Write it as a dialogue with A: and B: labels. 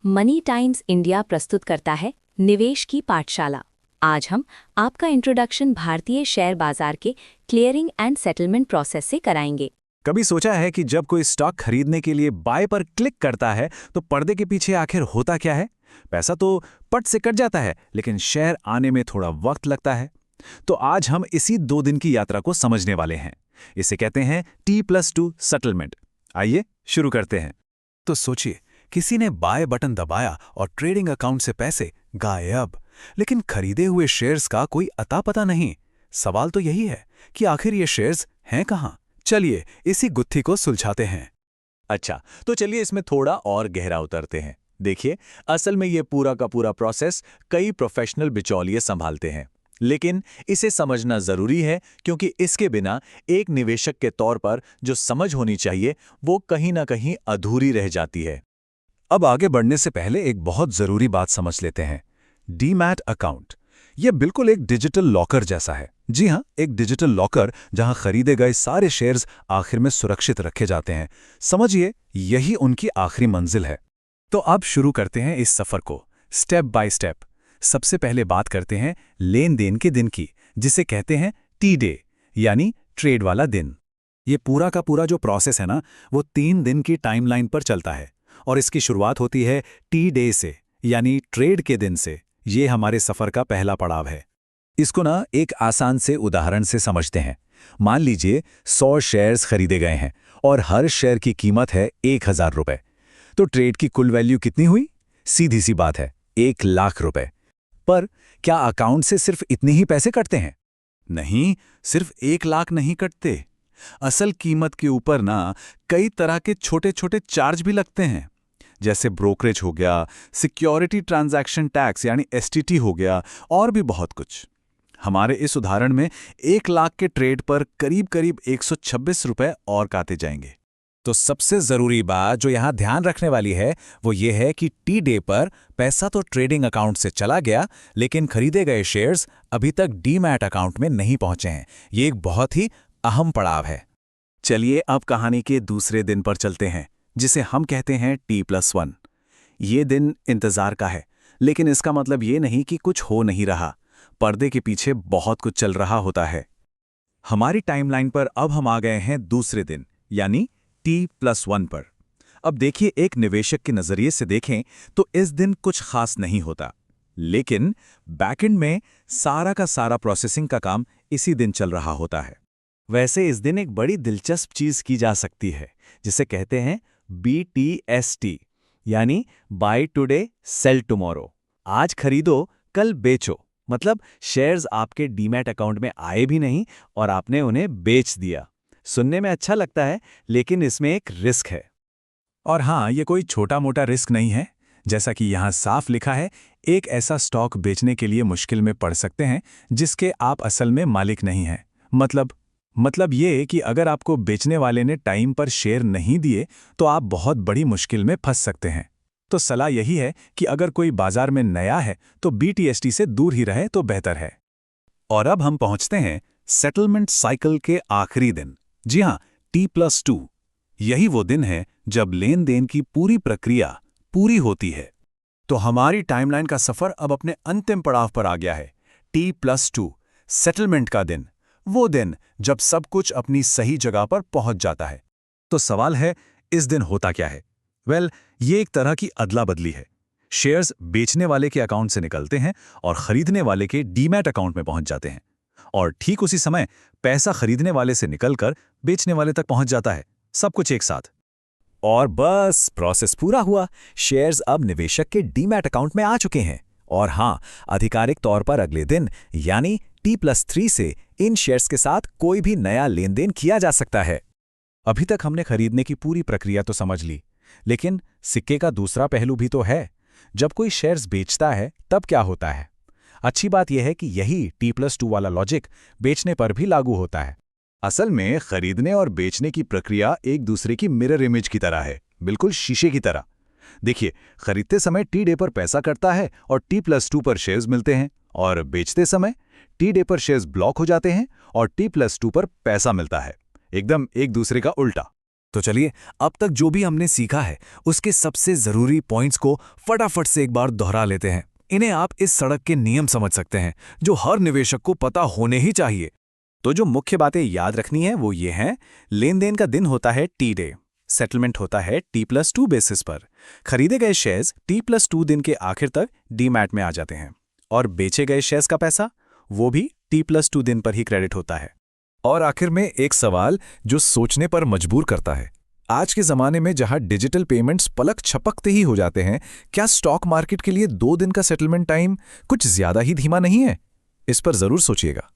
A: Money times India प्रस्तुत करता है निवेश की पाठशाला। आज हम आपका इंट्रोडक्शन भारतीय शेयर बाजार के क्लियरिंग एंड सेटलमेंट प्रोसेस से कराएंगे।
B: कभी सोचा है कि जब कोई स्टॉक खरीदने के लिए बाय पर क्लिक करता है तो पर्दे के पीछे आखिर होता क्या है? पैसा तो पट से कट जाता है, लेकिन शेयर आने में थोड़ा वक्त लगता है। तो आज हम इसी 2 दिन की यात्रा को समझने वाले हैं। इसे कहते हैं T+2 सेटलमेंट। आइए शुरू करते हैं। तो सोचिए, किसी ने बाय बटन दबाया और ट्रेडिंग अकाउंट से पैसे गायब, लेकिन खरीदे हुए शेयर्स का कोई अता पता नहीं। सवाल तो यही है कि आखिर ये शेयर्स हैं कहां? चलिए इसी गुत्थी को सुलझाते हैं। अच्छा, तो चलिए इसमें थोड़ा और गहरा उतरते हैं। देखिए, असल में ये पूरा का पूरा प्रोसेस कई प्रोफेशनल बिचौलिए संभालते हैं, लेकिन इसे समझना जरूरी है क्योंकि इसके बिना एक निवेशक के तौर पर जो समझ होनी चाहिए वो कहीं ना कहीं अधूरी रह जाती है। अब आगे बढ़ने से पहले एक बहुत जरूरी बात समझ लेते हैं। डीमैट अकाउंट, यह बिल्कुल एक डिजिटल लॉकर जैसा है। जी हां, एक डिजिटल लॉकर जहां खरीदे गए सारे शेयर्स आखिर में सुरक्षित रखे जाते हैं। समझिए, यही उनकी आखिरी मंजिल है। तो अब शुरू करते हैं इस सफर को स्टेप बाय स्टेप। सबसे पहले बात करते हैं लेन देन के दिन की, जिसे कहते हैं टी डे, यानी ट्रेड वाला दिन। ये पूरा का पूरा जो प्रोसेस है ना, वो 3 दिन की टाइमलाइन पर चलता है और इसकी शुरुआत होती है टी डे से, यानी ट्रेड के दिन से। ये हमारे सफर का पहला पड़ाव है। इसको ना एक आसान से उदाहरण से समझते हैं। मान लीजिए 100 शेयर्स खरीदे गए हैं और हर शेयर की कीमत है 1000 रुपए। तो ट्रेड की कुल वैल्यू कितनी हुई? सीधी सी बात है, 1 लाख रुपए। पर क्या अकाउंट से सिर्फ इतने ही पैसे कटते हैं? नहीं, सिर्फ 1 लाख नहीं कटते। असल कीमत के ऊपर ना कई तरह के छोटे छोटे चार्ज भी लगते हैं, जैसे ब्रोकरेज हो गया, सिक्योरिटी ट्रांजैक्शन टैक्स यानी एसटीटी हो गया, और भी बहुत कुछ। हमारे इस उदाहरण में 1 लाख के ट्रेड पर करीब करीब 126 रुपए और काटे जाएंगे। तो सबसे जरूरी बात जो यहां ध्यान रखने वाली है वो ये है कि टी डे पर पैसा तो ट्रेडिंग अकाउंट से चला गया, लेकिन खरीदे गए शेयर्स अभी तक डीमैट अकाउंट में नहीं पहुंचे हैं। ये एक बहुत ही अहम पड़ाव है। चलिए अब कहानी के दूसरे दिन पर चलते हैं, जिसे हम कहते हैं T+1। ये दिन इंतजार का है, लेकिन इसका मतलब ये नहीं कि कुछ हो नहीं रहा। पर्दे के पीछे बहुत कुछ चल रहा होता है। हमारी टाइमलाइन पर अब हम आ गए हैं दूसरे दिन, यानी T+1 पर। अब देखिए, एक निवेशक के नजरिए से देखें तो इस दिन कुछ खास नहीं होता, लेकिन बैकएंड में सारा का सारा प्रोसेसिंग का काम इसी दिन चल रहा होता है। वैसे इस दिन एक बड़ी दिलचस्प चीज की जा सकती है, जिसे कहते हैं BTST, यानी बाय टुडे सेल टुमारो। आज खरीदो कल बेचो। मतलब शेयर्स आपके डीमैट अकाउंट में आए भी नहीं और आपने उन्हें बेच दिया। सुनने में अच्छा लगता है, लेकिन इसमें एक रिस्क है। और हाँ, ये कोई छोटा मोटा रिस्क नहीं है। जैसा कि यहाँ साफ लिखा है, एक ऐसा स्टॉक बेचने के लिए मुश्किल में पड़ सकते हैं जिसके आप असल में मालिक नहीं हैं। मतलब ये कि अगर आपको बेचने वाले ने टाइम पर शेयर नहीं दिए तो आप बहुत बड़ी मुश्किल में फंस सकते हैं। तो सलाह यही है कि अगर कोई बाजार में नया है तो BTST से दूर ही रहे तो बेहतर है। और अब हम पहुंचते हैं सेटलमेंट साइकिल के आखिरी दिन। जी हां, T+2। यही वो दिन है जब लेन देन की पूरी प्रक्रिया पूरी होती है। तो हमारी टाइमलाइन का सफर अब अपने अंतिम पड़ाव पर आ गया है। T+2 सेटलमेंट का दिन, वो दिन जब सब कुछ अपनी सही जगह पर पहुंच जाता है। तो सवाल है, इस दिन होता क्या है? ये एक तरह की अदला बदली है। शेयर्स बेचने वाले के अकाउंट से निकलते हैं और खरीदने वाले के डीमैट अकाउंट में पहुंच जाते हैं, और ठीक उसी समय पैसा खरीदने वाले से निकलकर बेचने वाले तक पहुंच जाता है, सब कुछ एक साथ। और बस प्रोसेस पूरा हुआ। शेयर्स अब निवेशक के डीमैट अकाउंट में आ चुके हैं। और हां, आधिकारिक तौर पर अगले दिन यानी T+3 से इन शेयर्स के साथ कोई भी नया लेन देन किया जा सकता है। अभी तक हमने खरीदने की पूरी प्रक्रिया तो समझ ली, लेकिन सिक्के का दूसरा पहलू भी तो है। जब कोई शेयर्स बेचता है तब क्या होता है? अच्छी बात यह है कि यही T+2 वाला लॉजिक बेचने पर भी लागू होता है। असल में खरीदने और बेचने की प्रक्रिया एक दूसरे की मिरर इमेज की तरह है, बिल्कुल शीशे की तरह। देखिए, खरीदते समय टी डे पर पैसा कटता है और T+2 पर शेयर्स मिलते हैं, और बेचते समय टी डे पर शेयर्स ब्लॉक हो जाते हैं और T+2 पर पैसा मिलता है। एकदम एक दूसरे का उल्टा। तो चलिए, अब तक जो भी हमने सीखा है उसके सबसे जरूरी पॉइंट्स को फटाफट से एक बार दोहरा लेते हैं। इन्हें आप इस सड़क के नियम समझ सकते हैं जो हर निवेशक को पता होने ही चाहिए। तो जो मुख्य बातें याद रखनी है वो ये हैं। लेन देन का दिन होता है टी डे, सेटलमेंट होता है T+2 बेसिस पर, खरीदे गए शेयर्स T+2 दिन के आखिर तक डीमैट में आ जाते हैं, और बेचे गए शेयर्स का पैसा वो भी T+2 दिन पर ही क्रेडिट होता है। और आखिर में एक सवाल जो सोचने पर मजबूर करता है। आज के जमाने में जहां डिजिटल पेमेंट्स पलक झपकते ही हो जाते हैं, क्या स्टॉक मार्केट के लिए 2 दिन का सेटलमेंट टाइम कुछ ज्यादा ही धीमा नहीं है? इस पर जरूर सोचिएगा।